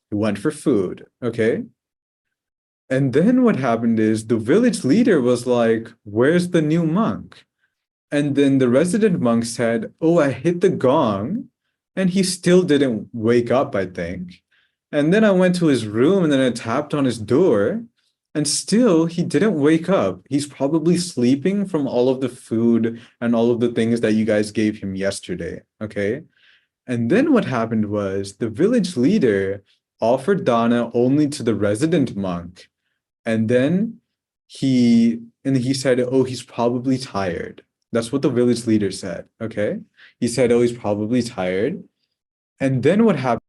He went for food, okay? And then what happened is the village leader was like, "Where's the new monk?" And then the resident monk said, "Oh, I hit the gong and he still didn't wake up, I think. And then I went to his room and then I tapped on his door and still he didn't wake up. He's probably sleeping from all of the food and all of the things that you guys gave him yesterday." Okay. And then what happened was the village leader offered dana only to the resident monk. And then he said, "Oh, he's probably tired." That's what the village leader said. Okay. He said, "Oh, he's probably tired." And then what happened?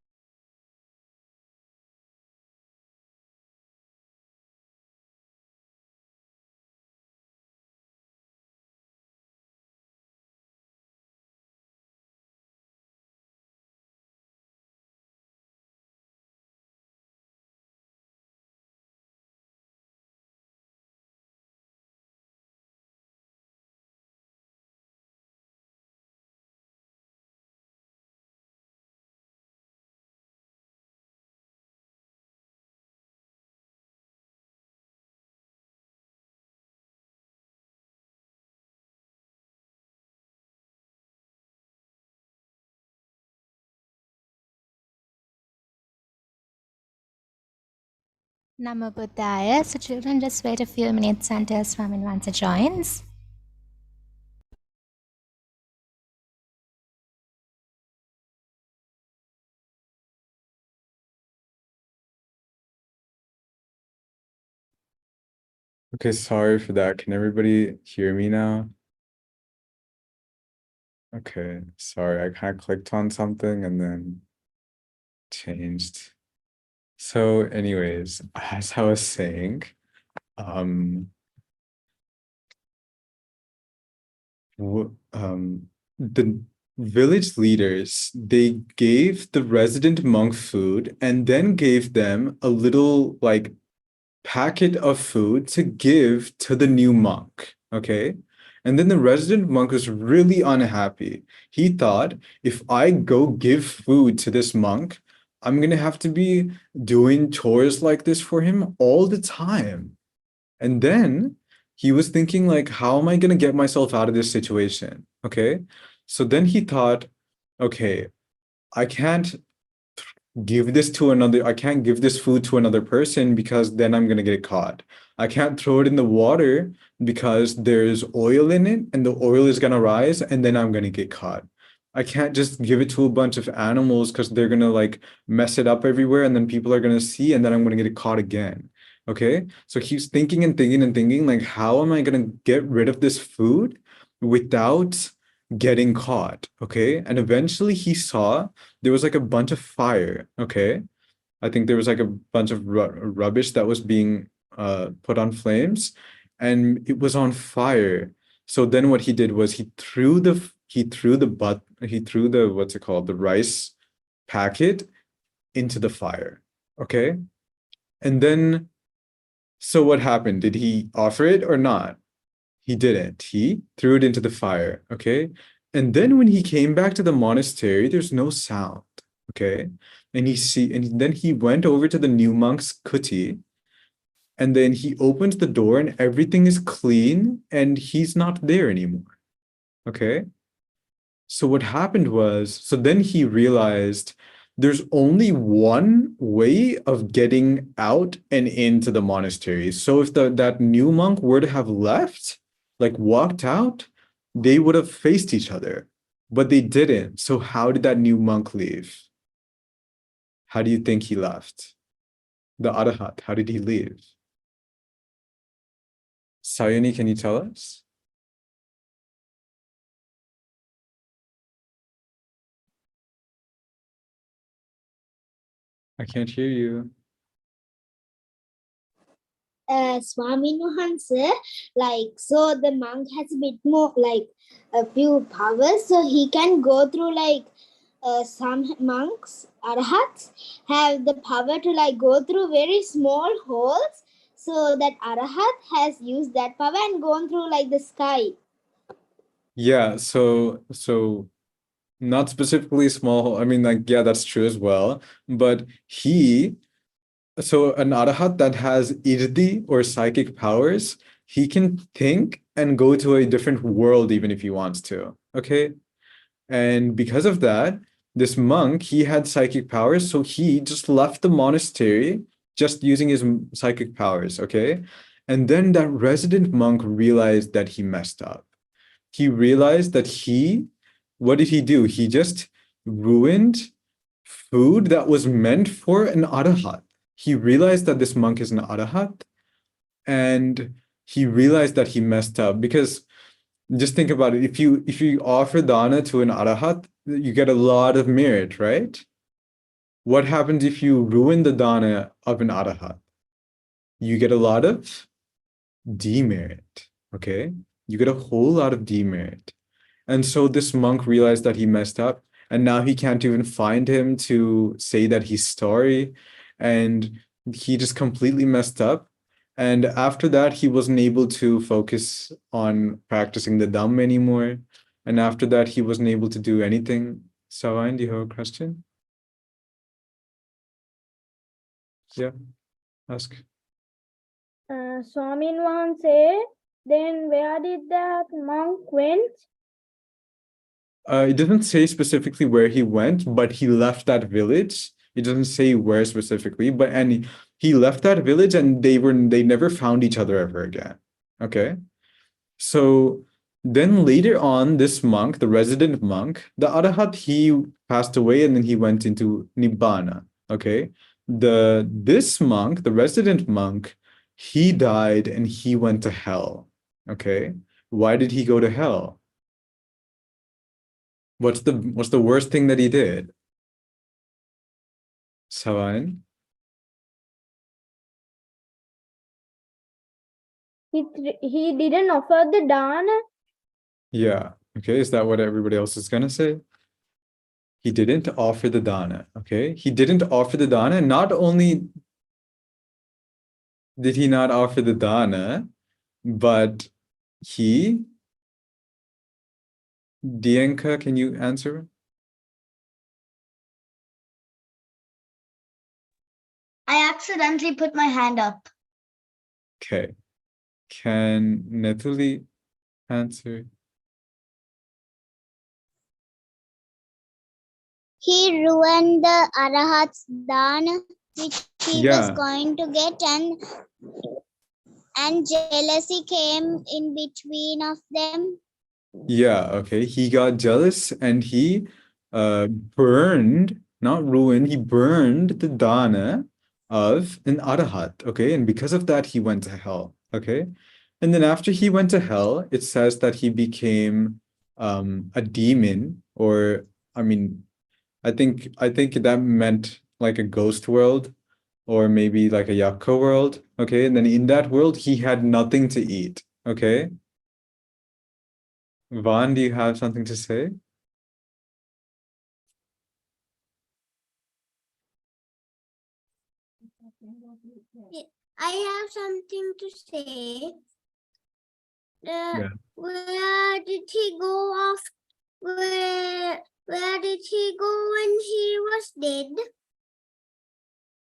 Namo Buddhaya. So children, just wait a few minutes until Swamin Vansa joins. Okay, sorry for that. Can everybody hear me now? Okay, sorry. I kind of clicked on something and then changed. So, anyways, as I was saying, um, the village leaders, they gave the resident monk food and then gave them a little like packet of food to give to the new monk. Okay. And then the resident monk was really unhappy. He thought, if I go give food to this monk, I'm gonna have to be doing chores like this for him all the time. And then he was thinking, like, how am I going to get myself out of this situation? Okay. So then he thought, okay, I can't I can't give this food to another person because then I'm going to get caught. I can't throw it in the water because there's oil in it and the oil is going to rise and then I'm going to get caught. I can't just give it to a bunch of animals because they're going to like mess it up everywhere and then people are going to see and then I'm going to get caught again. Okay. So he's thinking and thinking and thinking, like, how am I going to get rid of this food without getting caught? Okay. And eventually he saw there was like a bunch of fire. Okay. I think there was like a bunch of rubbish that was being put on flames and it was on fire. So then what he did was he threw the what's it called, the rice packet into the fire. Okay. And then so what happened? Did he offer it or not? He didn't. He threw it into the fire. Okay. And then when he came back to the monastery, there's no sound. Okay. And then he went over to the new monk's kuti, and then he opens the door and everything is clean and he's not there anymore. Okay. So what happened was, so then he realized there's only one way of getting out and into the monastery. So if that new monk were to have left, like walked out, they would have faced each other, but they didn't. So how did that new monk leave? How do you think he left? The Arahat, how did he leave? Sayani, can you tell us? I can't hear you. Swamin Wahanse, like, so the monk has a bit more, like, a few powers, so he can go through, like, some monks, arahats, have the power to, like, go through very small holes, so that arahat has used that power and gone through, like, the sky. Yeah, so Not specifically small. I mean, like, yeah, that's true as well. But so an arahat that has irdi or psychic powers, he can think and go to a different world even if he wants to. Okay. And because of that, this monk, he had psychic powers, so he just left the monastery just using his psychic powers. Okay. And then that resident monk realized that he messed up. He realized that what did he do? He just ruined food that was meant for an arahat. He realized that this monk is an arahat, and he realized that he messed up because just think about it. If you offer dana to an arahat, you get a lot of merit, right? What happens if you ruin the dana of an arahat? You get a lot of demerit. Okay, you get a whole lot of demerit. And so this monk realized that he messed up, and now he can't even find him to say that he's sorry, and he just completely messed up. And after that, he wasn't able to focus on practicing the Dhamma anymore. And after that, he wasn't able to do anything. Savan, do you have a question? Yeah, ask. Swamin Wahanse, then where did that monk went? It doesn't say specifically where he went, but he left that village. It doesn't say where specifically, but he left that village and they never found each other ever again. Okay. So then later on, this monk, the resident monk, the Arahat, he passed away and then he went into Nibbana. Okay. This monk, the resident monk, he died and he went to hell. Okay. Why did he go to hell? What's the worst thing that he did? Savan? He didn't offer the dana. Yeah. Okay. Is that what everybody else is gonna say? He didn't offer the dana. Okay. He didn't offer the dana. Not only did he not offer the dana, but Dianka, can you answer? I accidentally put my hand up. Okay. Can Netuli answer? He ruined the Arahat's dana, which he was Yeah. going to get, and jealousy came in between of them. Yeah, okay. He got jealous and he burned, not ruined, he burned the dana of an arahat, okay? And because of that, he went to hell, okay? And then after he went to hell, it says that he became a demon, or I mean, I think that meant like a ghost world, or maybe like a yakka world, okay? And then in that world, he had nothing to eat, okay? Vaughn, do you have something to say? I have something to say. Yeah. Where did he go off? Where did he go when he was dead?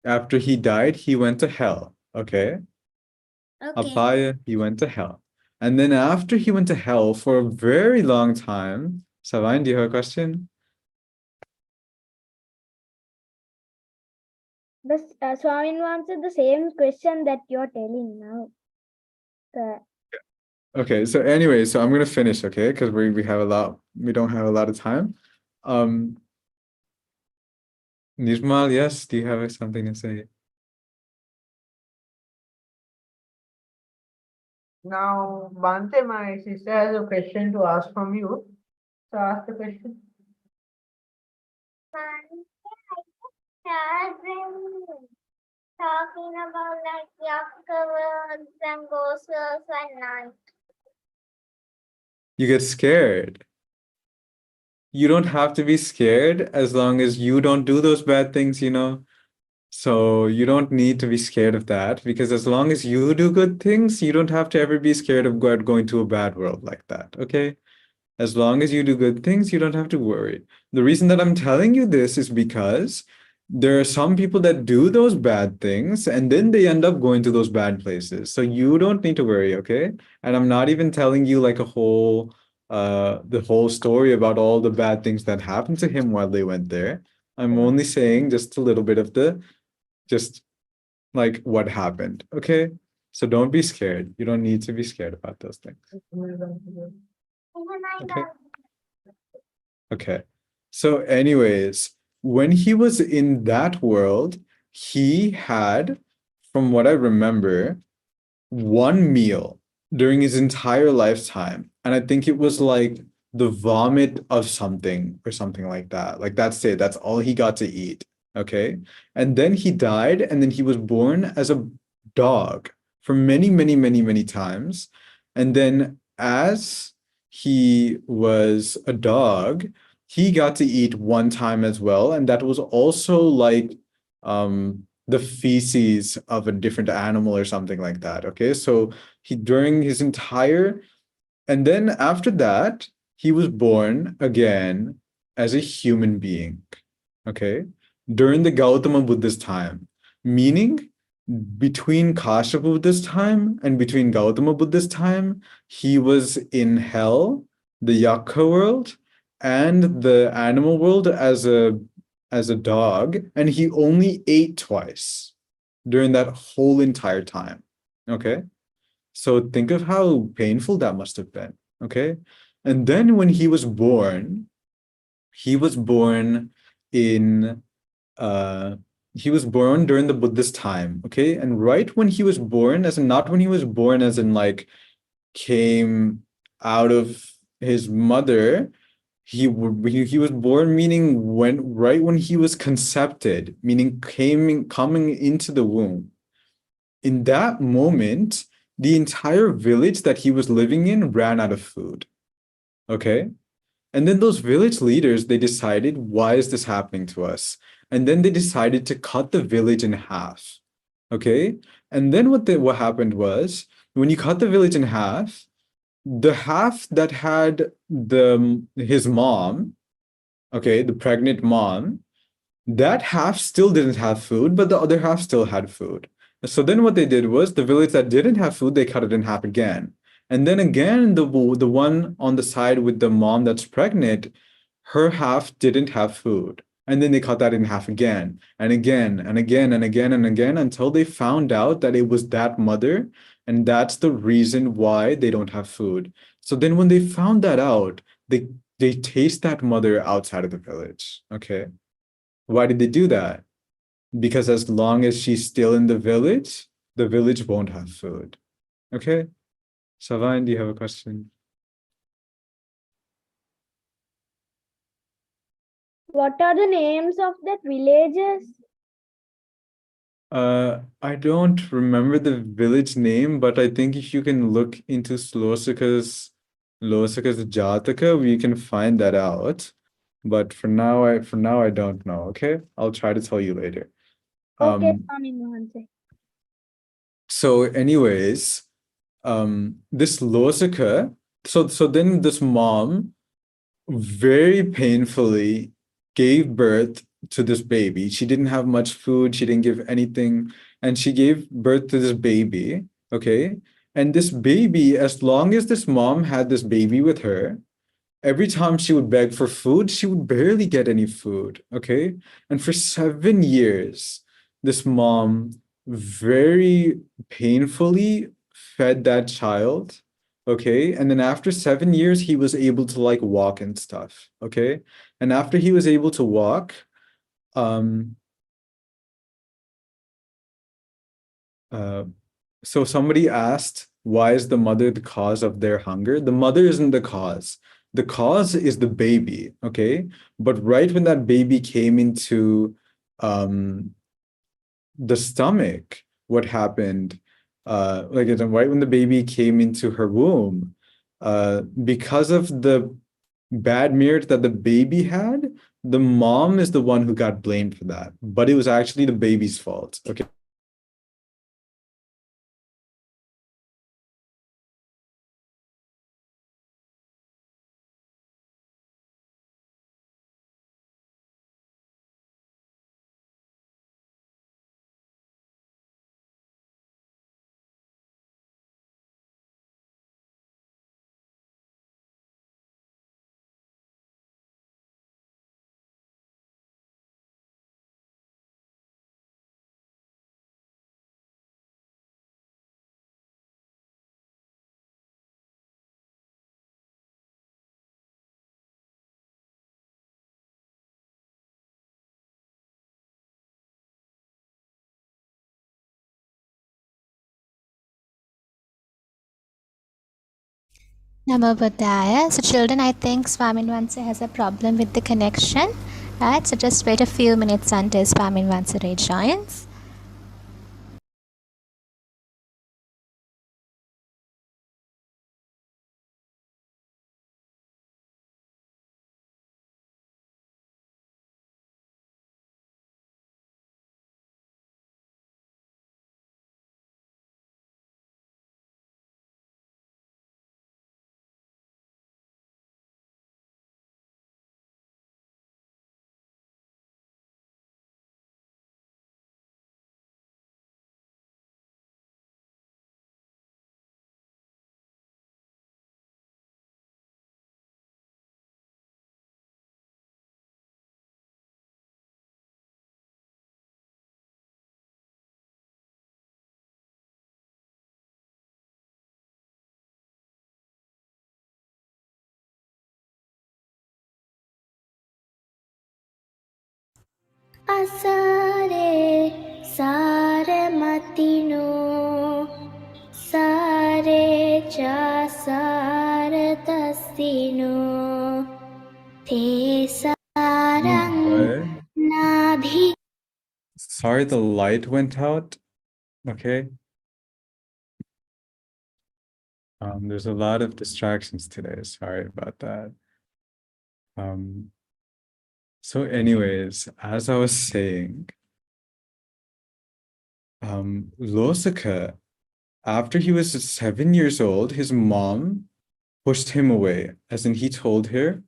After he died, he went to hell, okay? Okay. Apaya, he went to hell. And then after he went to hell for a very long time, Savine, do you have a question? Swamin answered the same question that you're telling now. Okay, so anyway, so I'm gonna finish, okay? Because we don't have a lot of time. Nirmal, yes, do you have something to say? Now, Bante, my sister has a question to ask from you. So ask the question. Talking about like yakka worlds and ghost worlds and night. You get scared. You don't have to be scared as long as you don't do those bad things, you know? So you don't need to be scared of that, because as long as you do good things, you don't have to ever be scared of going to a bad world like that, okay? As long as you do good things, you don't have to worry. The reason that I'm telling you this is because there are some people that do those bad things and then they end up going to those bad places. So you don't need to worry, okay? And I'm not even telling you like the whole story about all the bad things that happened to him while they went there. I'm only saying just a little bit of just like what happened, okay? So don't be scared. You don't need to be scared about those things. Okay. Okay. So anyways, when he was in that world, he had, from what I remember, one meal during his entire lifetime. And I think it was like the vomit of something or something like that. Like that's it. That's all he got to eat. Okay. And then he died, and then he was born as a dog for many, many, many, many times. And then as he was a dog, he got to eat one time as well. And that was also like the feces of a different animal or something like that. Okay. So he, during his entire, and then after that, he was born again as a human being. Okay. During the Gautama Buddha's time, meaning between Kashyapa Buddha's time and between Gautama Buddha's time, he was in hell, the Yakka world, and the animal world as a dog, and he only ate twice during that whole entire time. Okay. So think of how painful that must have been. Okay. And then when he was born in he was born during the Buddhist time. Okay. And right when he was born, as in not when he was born as in like came out of his mother, he was born, meaning right when he was concepted, meaning coming into the womb. In that moment, the entire village that he was living in ran out of food. Okay. And then those village leaders, they decided, why is this happening to us? And then they decided to cut the village in half. Okay. And then what happened was, when you cut the village in half, the half that had his mom, okay, the pregnant mom, that half still didn't have food, but the other half still had food. So then what they did was, the village that didn't have food, they cut it in half again. And then again, the one on the side with the mom that's pregnant, her half didn't have food. And then they cut that in half again, and again, and again, and again, and again, until they found out that it was that mother, and that's the reason why they don't have food. So then when they found that out, they chased that mother outside of the village. Okay. Why did they do that? Because as long as she's still in the village won't have food. Okay. Savine, do you have a question? What are the names of that villages? I don't remember the village name, but I think if you can look into Losaka's Jataka, we can find that out. But for now, I don't know. Okay, I'll try to tell you later. Okay, Swami Mohanse. So, anyways, this Losaka. So then this mom very painfully gave birth to this baby. She didn't have much food. She didn't give anything. And she gave birth to this baby. Okay. And this baby, as long as this mom had this baby with her, every time she would beg for food, she would barely get any food. Okay. And for 7 years, this mom very painfully fed that child. Okay. And then after 7 years, he was able to like walk and stuff. Okay. And after he was able to walk, so somebody asked, why is the mother the cause of their hunger? The mother isn't the cause. The cause is the baby. Okay. But right when that baby came into the stomach, what happened? Right when the baby came into her womb, because of the bad merit that the baby had, the mom is the one who got blamed for that. But it was actually the baby's fault. Okay. Namo Buddhaya. So children, I think Swamin Vansa has a problem with the connection. Right? So just wait a few minutes until Swamin Vansa rejoins. Asare sare matino sare cha sare tasino te sarang nadhi. Sorry, the light went out. Okay. There's a lot of distractions today. Sorry about that. So anyways, as I was saying, Losaka, after he was 7 years old, his mom pushed him away, as in he told her,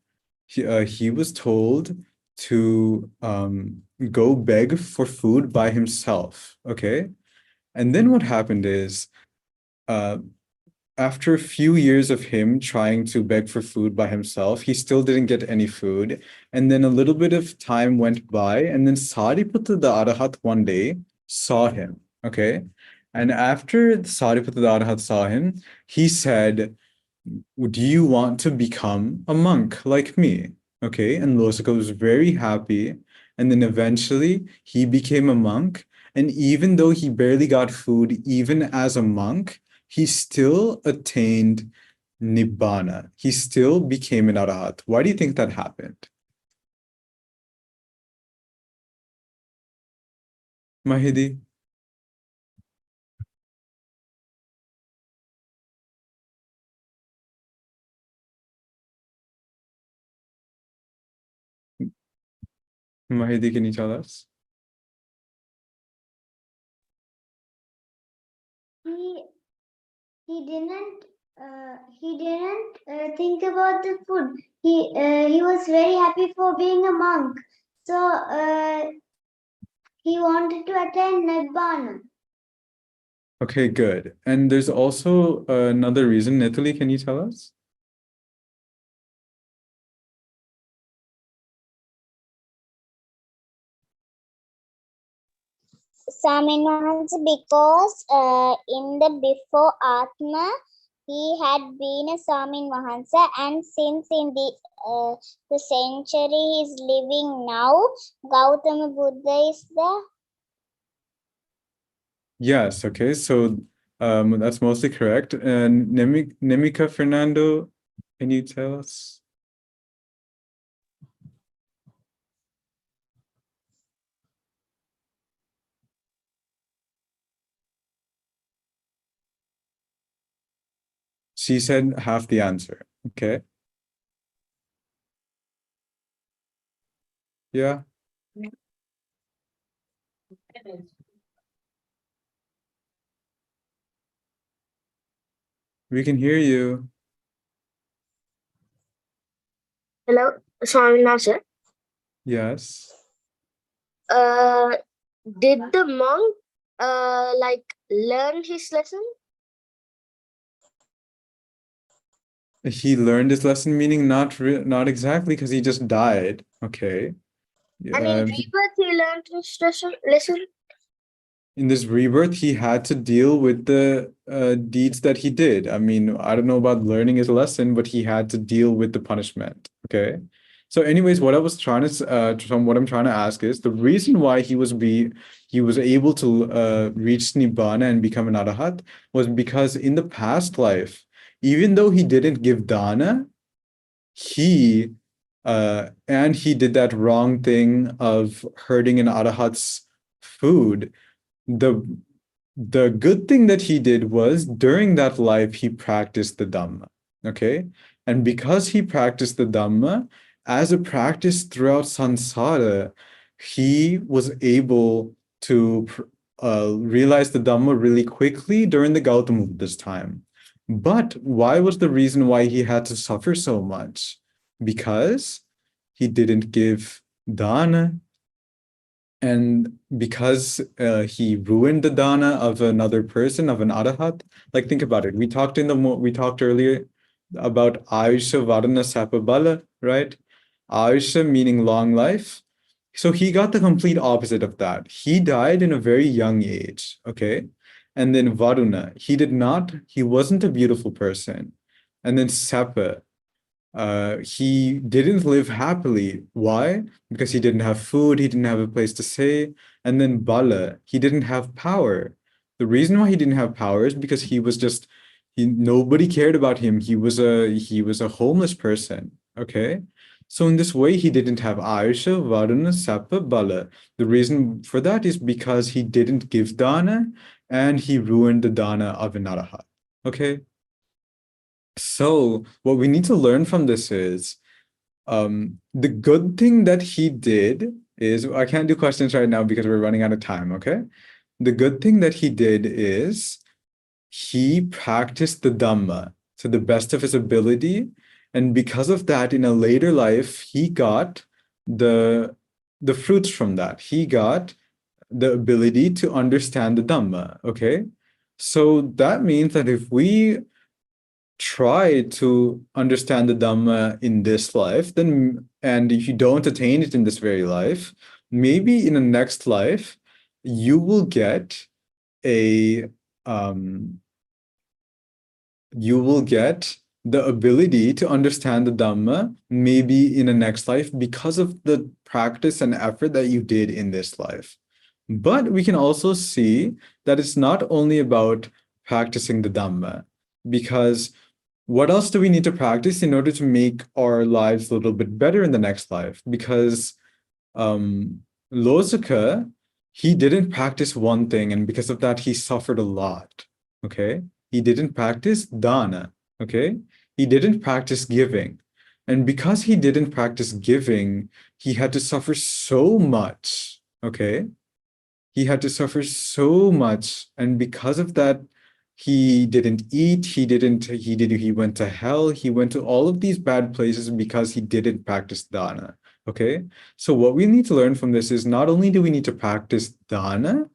he was told to go beg for food by himself, okay? And then what happened is, after a few years of him trying to beg for food by himself, he still didn't get any food. And then a little bit of time went by, and then Sariputta the Arahat one day saw him, okay? And after Sariputta the Arahat saw him, he said, do you want to become a monk like me? Okay, and Losaka was very happy. And then eventually he became a monk. And even though he barely got food, even as a monk, he still attained Nibbana. He still became an Arahat. Why do you think that happened? Mahidi? Mahidi, can you tell us? He didn't think about the food. He was very happy for being a monk. So he wanted to attain Nibbana. Okay, good. And there's also another reason. Natalie, can you tell us? Swamin Wahanse, because in the before Atma, he had been a Swamin Wahanse, and since in the century he's living now, Gautama Buddha is the. Yes, okay, so that's mostly correct. And Nemika Fernando, can you tell us? She said half the answer, okay? Yeah. We can hear you. Hello, Swamin sir. Yes. Did the monk learn his lesson? He learned his lesson, meaning not exactly, because he just died, okay? And in rebirth, he learned his lesson. In this rebirth, he had to deal with the deeds that he did. I mean, I don't know about learning his lesson, but he had to deal with the punishment. Okay. So, anyways, what I was trying to, from what I'm trying to ask is the reason why he was able to reach Nibbana and become an Arahat was because in the past life, even though he didn't give dana, he did that wrong thing of hurting an arahat's food. The good thing that he did was during that life he practiced the Dhamma. Okay, and because he practiced the Dhamma as a practice throughout samsara, he was able to realize the Dhamma really quickly during the Gautama Buddha's time. But why was the reason why he had to suffer so much? Because he didn't give dana, and because he ruined the dana of another person, of an arahat. Like, think about it. We talked earlier about Ayusha Varana Sapa Bala, right? Ayusha meaning long life. So he got the complete opposite of that. He died in a very young age, okay? And then Varuna, he wasn't a beautiful person. And then Sapa, he didn't live happily. Why? Because he didn't have food, he didn't have a place to stay. And then Bala, he didn't have power. The reason why he didn't have power is because nobody cared about him. He was a homeless person. Okay. So in this way, he didn't have Ayusha, Varuna, Sapa, Bala. The reason for that is because he didn't give dana and he ruined the dana of an arahat. Okay. So what we need to learn from this is the good thing that he did is, I can't do questions right now because we're running out of time, okay? The good thing that he did is he practiced the Dhamma to the best of his ability, and because of that, in a later life, he got the fruits from that. He got the ability to understand the Dhamma, okay? So that means that if we try to understand the Dhamma in this life, and if you don't attain it in this very life, maybe in the next life, you will get the ability to understand the Dhamma maybe in the next life because of the practice and effort that you did in this life. But we can also see that it's not only about practicing the Dhamma, because what else do we need to practice in order to make our lives a little bit better in the next life? Because Losaka, he didn't practice one thing, and because of that, he suffered a lot. Okay? He didn't practice dana. Okay? He didn't practice giving. And because he didn't practice giving, he had to suffer so much. Okay? He had to suffer so much. And because of that, he didn't eat, he went to hell, he went to all of these bad places because he didn't practice dana. Okay, so what we need to learn from this is not only do we need to practice dana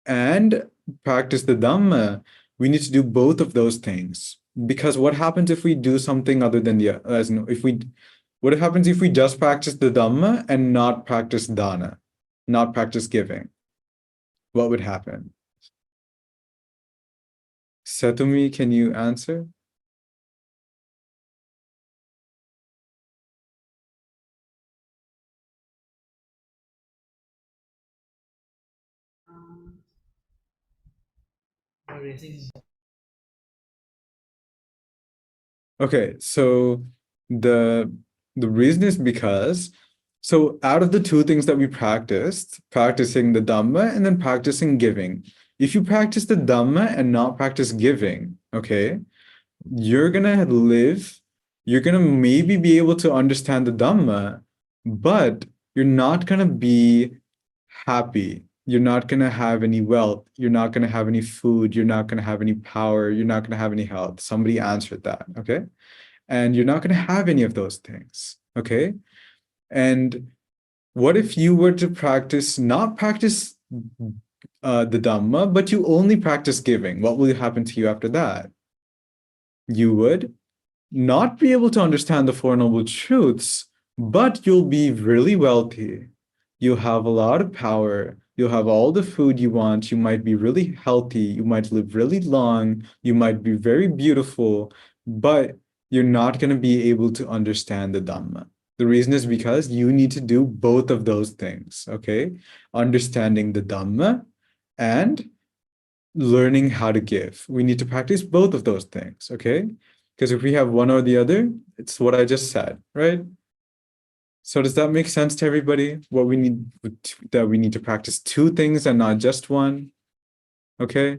and practice the Dhamma, we need to do both of those things. Because what happens if we do something other than what happens if we just practice the Dhamma and not practice dana, not practice giving? What would happen? Satumi, can you answer? Okay, so the reason is because, so out of the two things that we practiced, practicing the Dhamma and then practicing giving, if you practice the Dhamma and not practice giving, okay, you're gonna maybe be able to understand the Dhamma, but you're not gonna be happy. You're not gonna have any wealth. You're not gonna have any food. You're not gonna have any power. You're not gonna have any health. Somebody answered that, okay? And you're not gonna have any of those things, okay? And what if you were to not practice the Dhamma, but you only practice giving? What will happen to you after that? You would not be able to understand the Four Noble Truths, but you'll be really wealthy. You'll have a lot of power. You'll have all the food you want. You might be really healthy. You might live really long. You might be very beautiful, but you're not going to be able to understand the Dhamma. The reason is because you need to do both of those things, okay? Understanding the Dhamma and learning how to give. We need to practice both of those things, okay? Because if we have one or the other, it's what I just said, right? So does that make sense to everybody? What we need, that we need to practice two things and not just one, okay?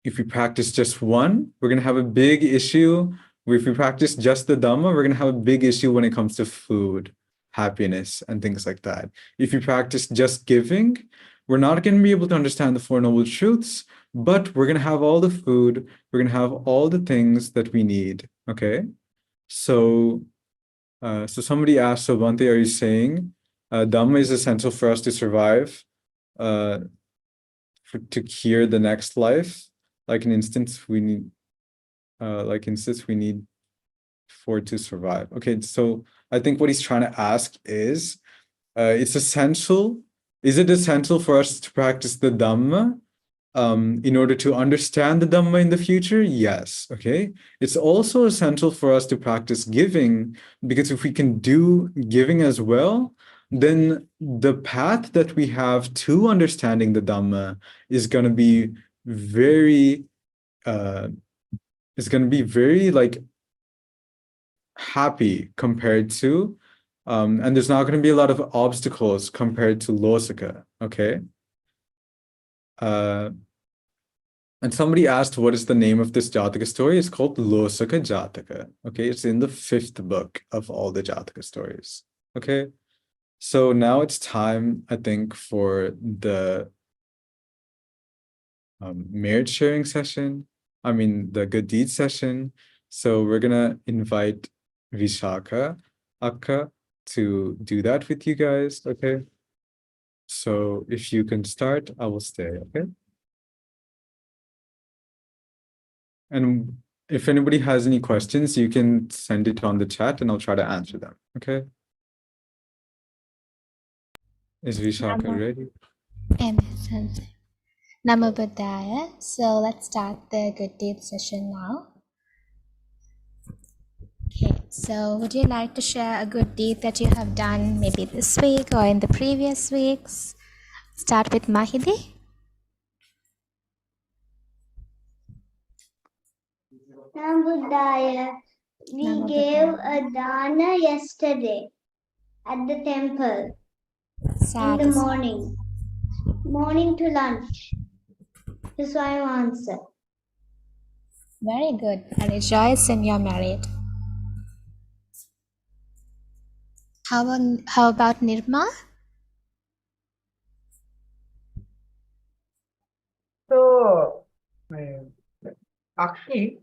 If we practice just one, we're going to have a big issue. If we practice just the Dhamma, we're going to have a big issue when it comes to food, happiness, and things like that. If we practice just giving, we're not going to be able to understand the Four Noble Truths, but we're going to have all the food, we're going to have all the things that we need, okay? So somebody asked, so Bhante, are you saying Dhamma is essential for us to survive, to cure the next life? Like an instance, we need, we need for to survive. Okay, so I think what he's trying to ask is, it's essential. Is it essential for us to practice the Dhamma in order to understand the Dhamma in the future? Yes, okay. It's also essential for us to practice giving, because if we can do giving as well, then the path that we have to understanding the Dhamma is going to be very like happy compared to and there's not going to be a lot of obstacles compared to Losaka, okay? And somebody asked, what is the name of this Jataka story? It's called Losaka Jataka, okay? It's in the 5th book of all the Jataka stories, okay? So now it's time, I think, for the merit sharing session. I mean, the good deed session. So we're gonna invite Vishaka Akka to do that with you guys, okay? So if you can start, I will stay, okay? And if anybody has any questions, you can send it on the chat and I'll try to answer them, okay? Is Vishaka ready? Namo Buddhaya. So let's start the good deed session now. Okay, so would you like to share a good deed that you have done maybe this week or in the previous weeks? Start with Mahidi. Namo Buddhaya. We Namo gave Buddhaya. a dana yesterday at the temple in the Sadhu. morning to lunch. This is my answer. Very good. I rejoice in your merit. How about Nirma? So, actually,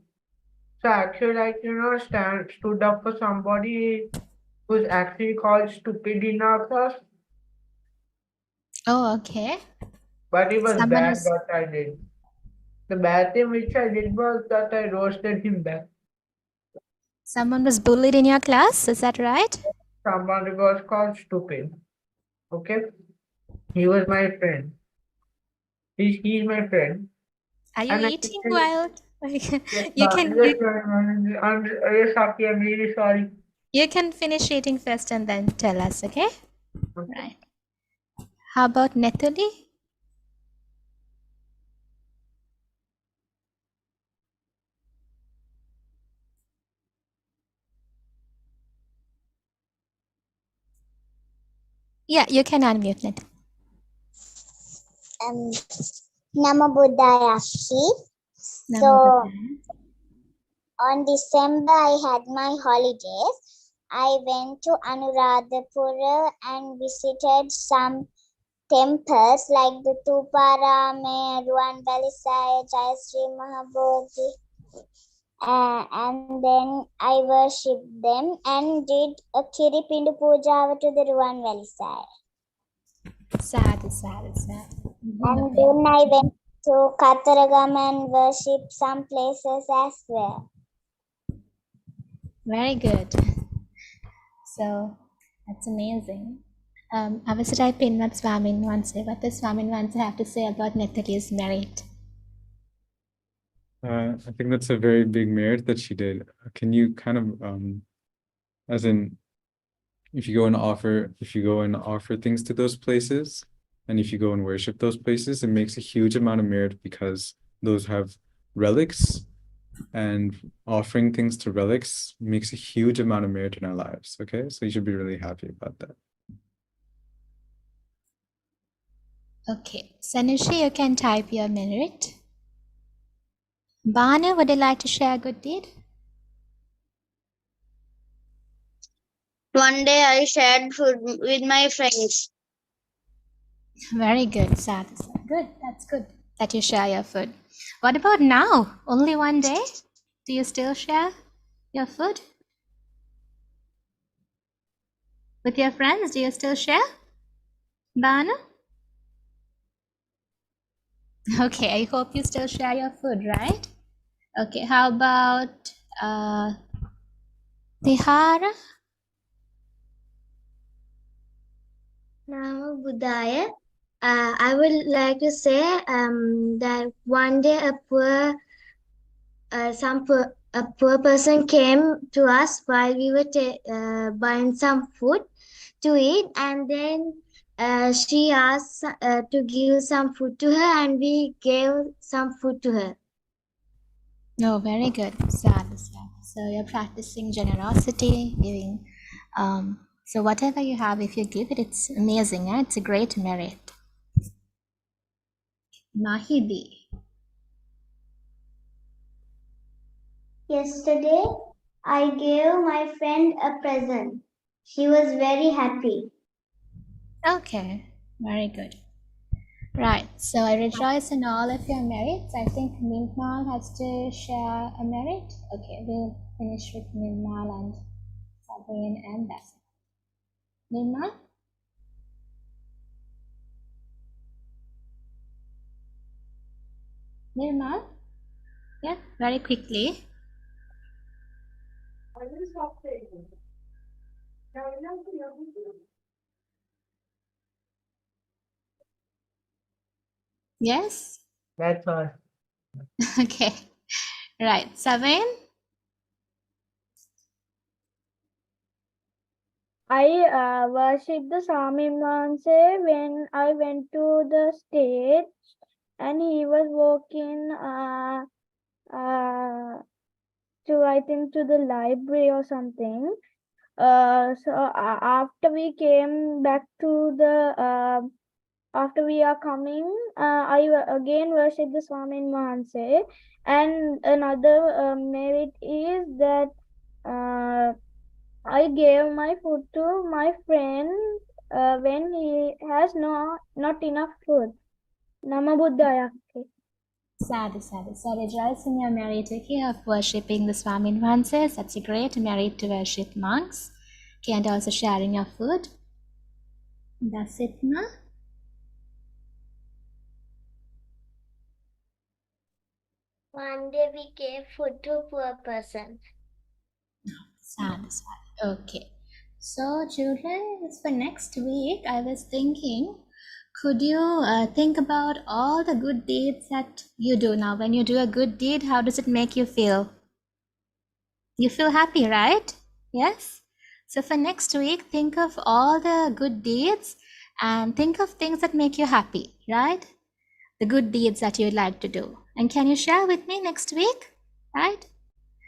stood up for somebody who's actually called stupid in our class, Oh, okay. but it was Someone bad was- what I did. The bad thing which I did was that I roasted him back. Someone was bullied in your class, is that right? Somebody was called stupid. Okay? He was my friend. He's my friend. Are you And I eating can- while Yes, you Saki, I'm really sorry. you can finish eating first and then tell us, okay? Right. How about Netuli? Yeah, you can unmute it. Namo Buddhaya. So on December I had my holidays. I went to Anuradhapura and visited some temples like the Tuparame, Ruwanvali Saya, Jayasri Mahabodhi, and then I worshipped them and did a Kiripindu Puja to the Ruwanvali Saya. Sadhu. And then I went to Kataragam and worshipped some places as well. Very good. So that's amazing. Avasara Pinvat Swamin Vanse. What does Swamin Vanse have to say about Netuli's merit? I think that's a very big merit that she did. Can you kind of, as in, if you go and offer things to those places, And if you go and worship those places, it makes a huge amount of merit because those have relics, and offering things to relics makes a huge amount of merit in our lives. Okay, so you should be really happy about that. Okay, Sanushi, you can type your merit. Banu, would you like to share a good deed? One day I shared food with my friends. Very good, Sadhu. Good, that's good that you share your food. What about now? Only one day? Do you still share your food? With your friends, do you still share? Banu? Okay, I hope you still share your food, right? Okay, how about Tihara? Namo Buddhaya. I would like to say that one day a poor person came to us while we were buying some food to eat, and then she asked to give some food to her, and we gave some food to her. No, very good. Sadhu. So you're practicing generosity, giving. So whatever you have, if you give it, it's amazing. Eh? It's a great merit. Mahidi. Yesterday, I gave my friend a present. She was very happy. Okay, very good. Right, so I rejoice in all of your merits. I think Nirmal has to share a merit. Okay, we'll finish with Nirmal and Sabrine and Beth. Nirmal? Nirmal? Yeah, very quickly. Yes? That's all. Okay, right. Sabrine? I worshipped the 𝘾𝙤𝙣𝙣𝙚 when I went to the stage and he was walking to, I think, to the library or something. After we came back to the after we are coming, I again worship the 𝘾𝙤𝙣𝙣𝙚, and another merit is that I gave my food to my friend when he has not enough food. Nama Buddhaya. Okay. Sadhu. So rejoice in your merit, okay, of worshipping the 𝘾𝙤𝙣𝙣𝙚. That's a great merit to worship monks. Okay, and also sharing your food. Dasitma? One day we gave food to a poor person. Sadhu. Okay. So children, for next week, I was thinking, could you think about all the good deeds that you do now? When you do a good deed, how does it make you feel? You feel happy, right? Yes? So for next week, think of all the good deeds and think of things that make you happy, right? The good deeds that you'd like to do. And can you share with me next week, right?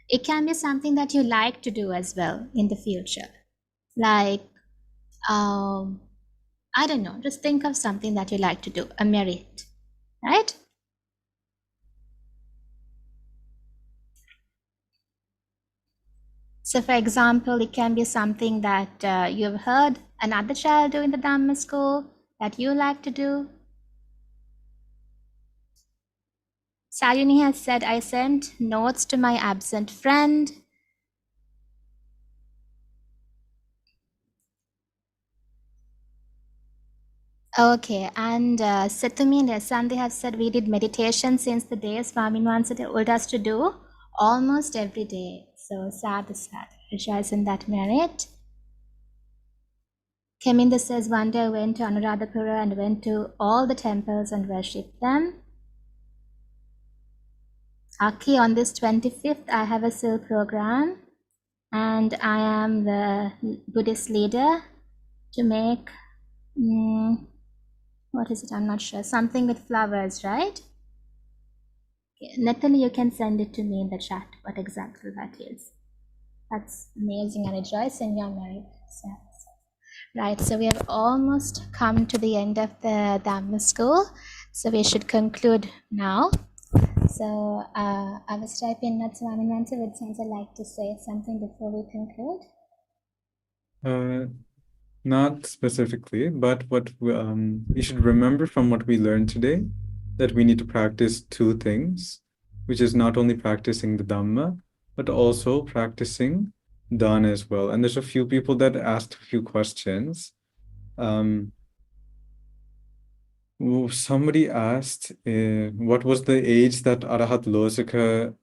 It can be something that you like to do as well in the future. Like, I don't know, just think of something that you like to do, a merit, right? So for example, it can be something that you've heard another child do in the Dhamma school that you like to do. Sayuni has said, I sent notes to my absent friend. Okay, and Satumi and Sandhi have said we did meditation since the day 𝘾𝙤𝙣𝙣𝙚 told us to do, almost every day. So sadhu. Rejoice in that merit. Keminda says one day I went to Anuradhapura and went to all the temples and worshipped them. Aki, on this 25th, I have a SIL program and I am the Buddhist leader to make What is it? I'm not sure. Something with flowers, right? Okay. Natalie, you can send it to me in the chat, what exactly that is. That's amazing and rejoicing you're married. So, right, so we have almost come to the end of the Dhamma school. So we should conclude now. So I was typing that Swamin Mansa would like to say something before we conclude. Not specifically, but what we should remember from what we learned today, that we need to practice two things, which is not only practicing the Dhamma, but also practicing Dana as well. And there's a few people that asked a few questions. Somebody asked, what was the age that Arahat Losaka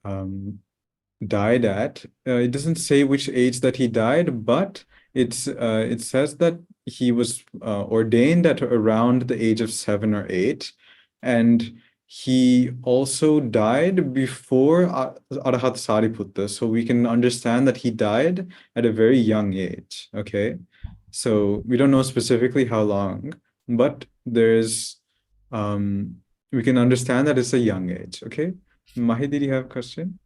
died at? It doesn't say which age that he died, but it says that he was ordained at around the age of 7 or 8, and he also died before Arahat Sariputta, so we can understand that he died at a very young age. Okay, so we don't know specifically how long, but there's we can understand that it's a young age. Okay, Mahi, did you have a question?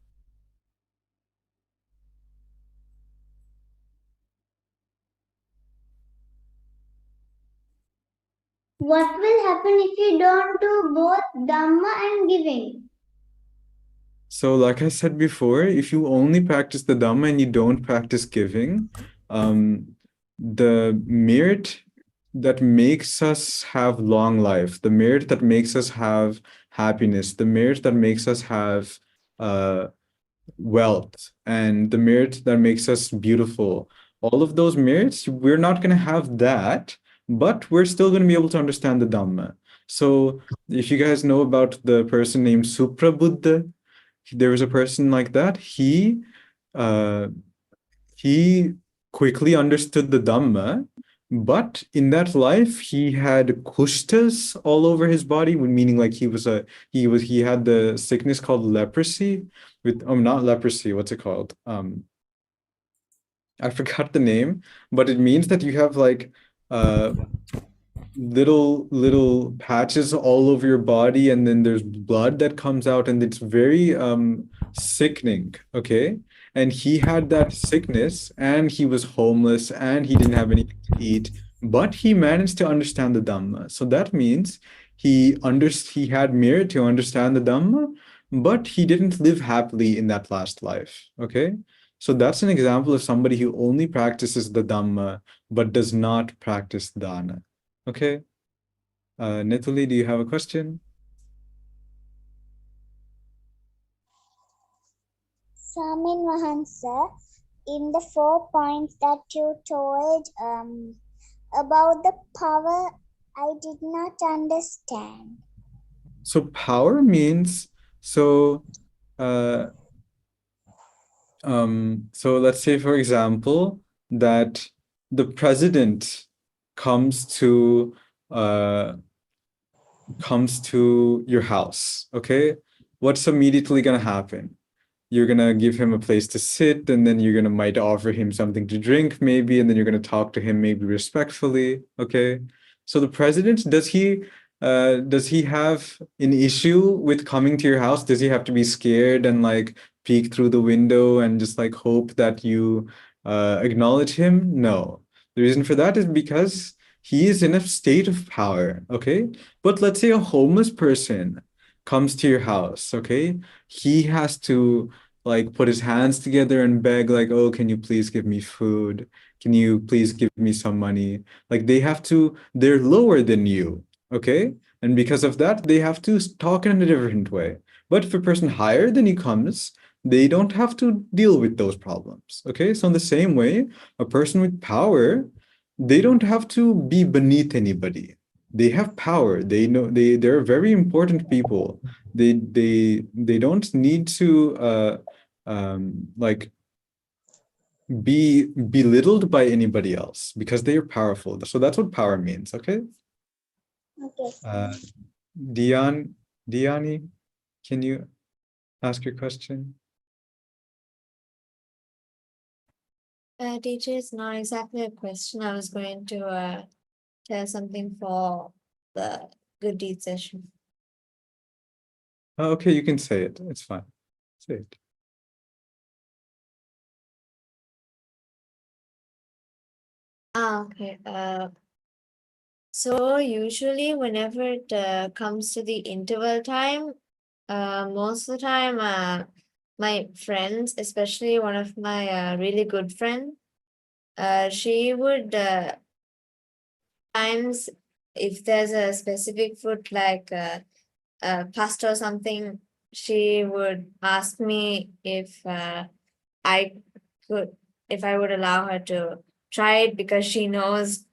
What will happen if you don't do both Dhamma and giving? So like I said before, if you only practice the Dhamma and you don't practice giving, the merit that makes us have long life, the merit that makes us have happiness, the merit that makes us have wealth, and the merit that makes us beautiful, all of those merits, we're not going to have that, but we're still going to be able to understand the Dhamma. So if you guys know about the person named Suprabuddha, there was a person like that. He quickly understood the Dhamma, but in that life he had kushtas all over his body, meaning like he had the sickness called leprosy, with not leprosy, what's it called? I forgot the name, but it means that you have like little patches all over your body, and then there's blood that comes out, and it's very sickening. Okay, and he had that sickness, and he was homeless, and he didn't have anything to eat, but he managed to understand the Dhamma. So that means he had merit to understand the Dhamma, but he didn't live happily in that last life. Okay, so that's an example of somebody who only practices the Dhamma but does not practice dana. Okay. Natalie, do you have a question? Swamin Mahansa, in the 4 points that you told about the power, I did not understand. So power means, so let's say, for example, that the president comes to your house. Okay, what's immediately gonna happen? You're gonna give him a place to sit, and then you're gonna might offer him something to drink, maybe, and then you're gonna talk to him maybe respectfully. Okay, so the president, does he have an issue with coming to your house? Does he have to be scared and like peek through the window and just like hope that you acknowledge him? No. The reason for that is because he is in a state of power. Okay, but let's say a homeless person comes to your house. Okay, he has to like put his hands together and beg, like, oh, can you please give me food? Can you please give me some money? Like they're lower than you. Okay, and because of that, they have to talk in a different way. But if a person higher than he comes, they don't have to deal with those problems. Okay, so in the same way, a person with power, they don't have to be beneath anybody. They have power. They know they're very important people. They don't need to like be belittled by anybody else because they are powerful. So that's what power means. Okay. Okay. Diani, can you ask your question? Teacher, it's not exactly a question. I was going to tell something for good deed session. Oh, okay, you can say it. It's fine. Say it. Okay. So usually whenever it comes to the interval time, most of the time, my friends, especially one of my really good friend, she would times if there's a specific food like pasta or something, she would ask me if I could, if I would allow her to try it because she knows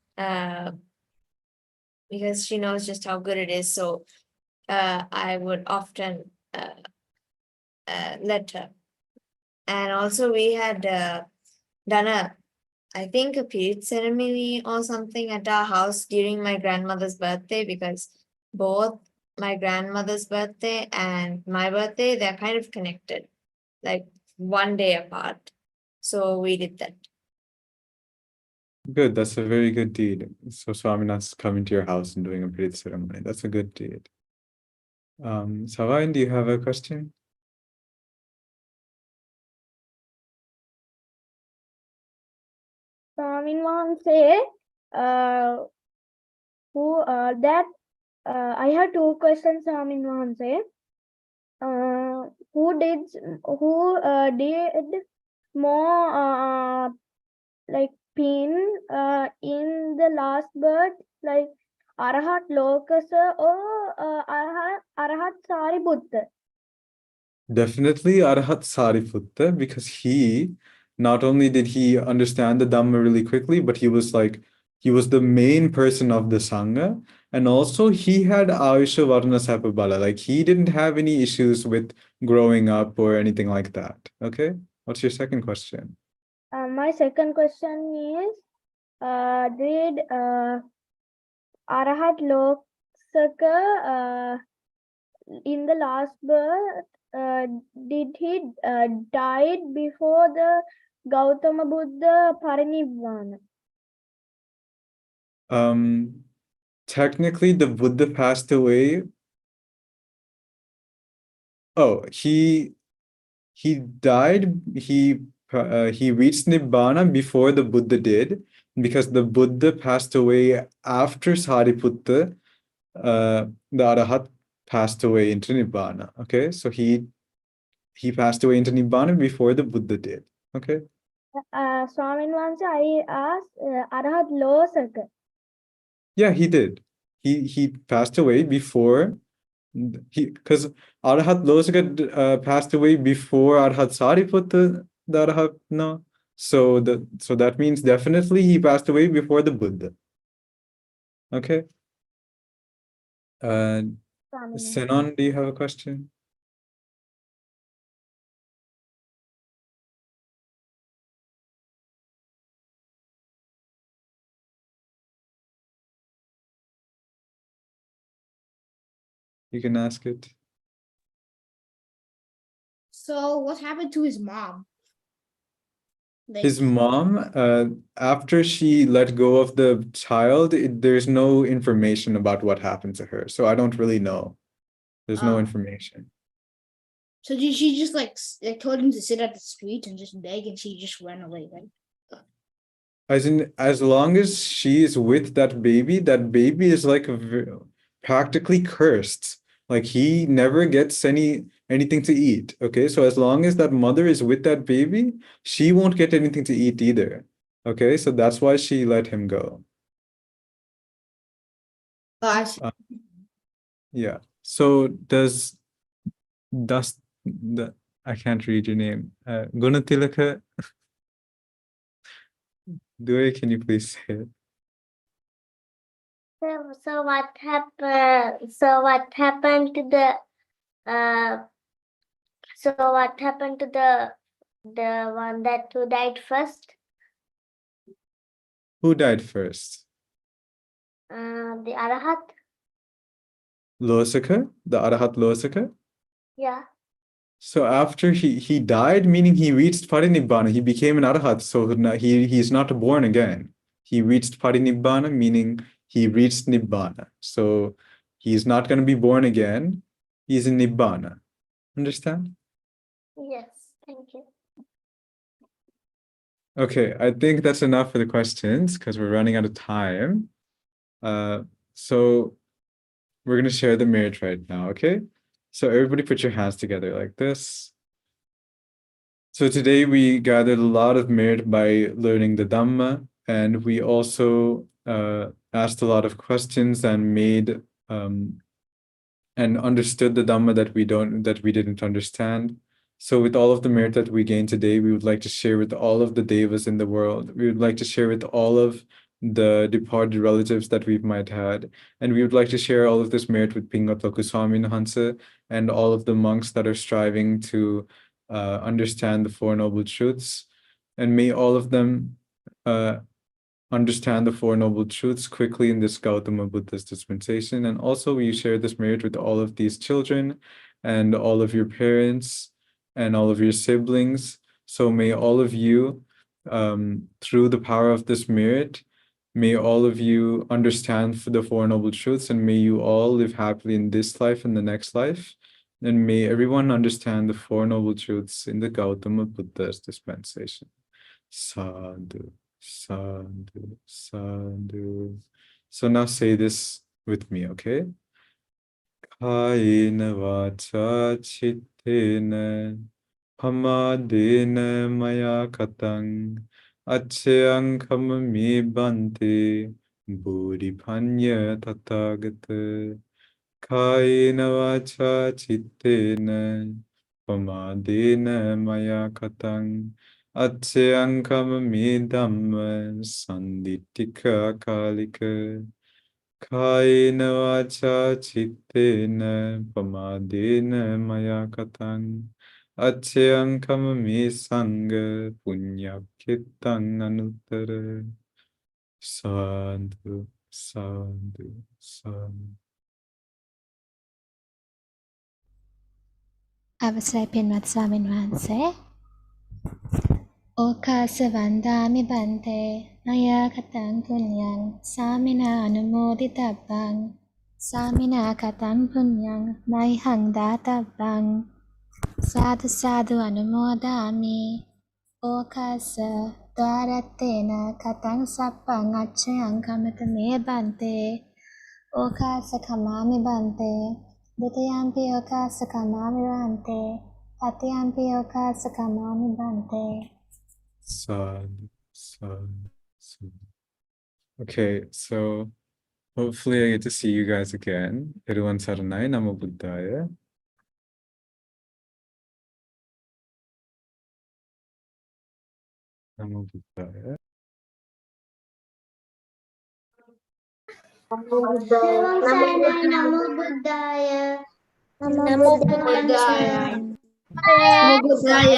just how good it is. So I would often let her. And also we had done I think a period ceremony or something at our house during my grandmother's birthday, because both my grandmother's birthday and my birthday, they're kind of connected, like one day apart. So we did that. Good. That's a very good deed. So Swaminath's coming to your house and doing a Prit ceremony. That's a good deed. Savain, do you have a question? Swamin Wahanse, I have two questions, Swamin Wahanse. Who did more like pin in the last birth, like Arahat Lokasa or Arahat Sariputta? Definitely Arhat Sariputta, because he, not only did he understand the Dhamma really quickly, but he was the main person of the Sangha. And also he had Ayusha Varna Sapabala. Like he didn't have any issues with growing up or anything like that. Okay? What's your second question? My second question is, did Arahat Lokasaka in the last birth, did he died before the Gautama Buddha Parinibbana? Technically the Buddha passed away. Oh, he died, he reached Nibbana before the Buddha did, because the Buddha passed away after Sariputta, the Arahat passed away into Nibbana. Okay, so he passed away into Nibbana before the Buddha did. Okay. Swamin Wahanse, I asked Arahat Losaka. Yeah, he did. He passed away before because Arahat Losaka passed away before Arahat Sariputta, the Arahat, no. So that means definitely he passed away before the Buddha. Okay. Senon, do you have a question? You can ask it. So what happened to his mom? His mom, after she let go of the child, there's no information about what happened to her. So I don't really know. There's no information. So did she just like told him to sit at the street and just beg, and she just ran away, right? As long as she is with that baby is like practically cursed. Like he never gets anything to eat. Okay, so as long as that mother is with that baby, she won't get anything to eat either. Okay, so that's why she let him go. Yeah. So does the I can't read your name. Gunatilaka Due, can you please say it? So what happened? So what happened to the? So what happened to the one who died first? Who died first? The Arahat. Losaka, the Arahat Losaka. Yeah. So after he died, meaning he reached Parinibbana, he became an Arahat. So he's not born again. He reached Parinibbana, meaning he reached Nibbana. So he's not going to be born again. He's in Nibbana. Understand? Yes, thank you. Okay, I think that's enough for the questions because we're running out of time. So we're going to share the merit right now, okay? So everybody put your hands together like this. So today we gathered a lot of merit by learning the Dhamma, and we also asked a lot of questions and made and understood the Dhamma that we didn't understand. So with all of the merit that we gained today, we would like to share with all of the devas in the world. We would like to share with all of the departed relatives that we might had. And we would like to share all of this merit with 𝘾𝙤𝙣𝙩 𝙒𝙨 and all of the monks that are striving to understand the Four Noble Truths. And may all of them understand the Four Noble Truths quickly in this Gautama Buddha's dispensation. And also we share this merit with all of these children and all of your parents and all of your siblings. So may all of you, through the power of this merit, may all of you understand the Four Noble Truths, and may you all live happily in this life and the next life. And may everyone understand the Four Noble Truths in the Gautama Buddha's dispensation. Sadhu. Sadhu, sadhu. So now say this with me, okay? Kayena vacha chittena pamadena maya katang achyang kamami bante buddhipanya tathagata. Kayena vacha chittena pamadena maya katang achyang kamami dhamma sandittika kalika. Kayena vacha chittena pamadena maya katang achyang kamami sangha punyakitang anuttara. Sadhu, sadhu, sadhu. අවසරයි පින්වත් ස්වාමීන් වහන්සේ. ඕකාස වන්දාමි බන්තේ මයා කතං පුඤ්ඤං සාමිනා අනුමෝදිතබ්බං සාමිනා කතං පුඤ්ඤං මයිහං දාතබ්බං සාදු සාදු අනුමෝදාමි. ඕකාස ද්වාරත්තේන කතං සප්පං අච්ඡයං කමත මේ බන්තේ ඕකාස කමාමි බන්තේ Dutayampi okasa kamami bante, tatiyampi okasa kamami bante. Sadhu, sadhu, sadhu. Okay, so hopefully I get to see you guys again. Everyone saranai, Namo Buddhaya. Namo Buddhaya. Namo Buddhaya. Namo Buddhaya. Namo Buddhaya.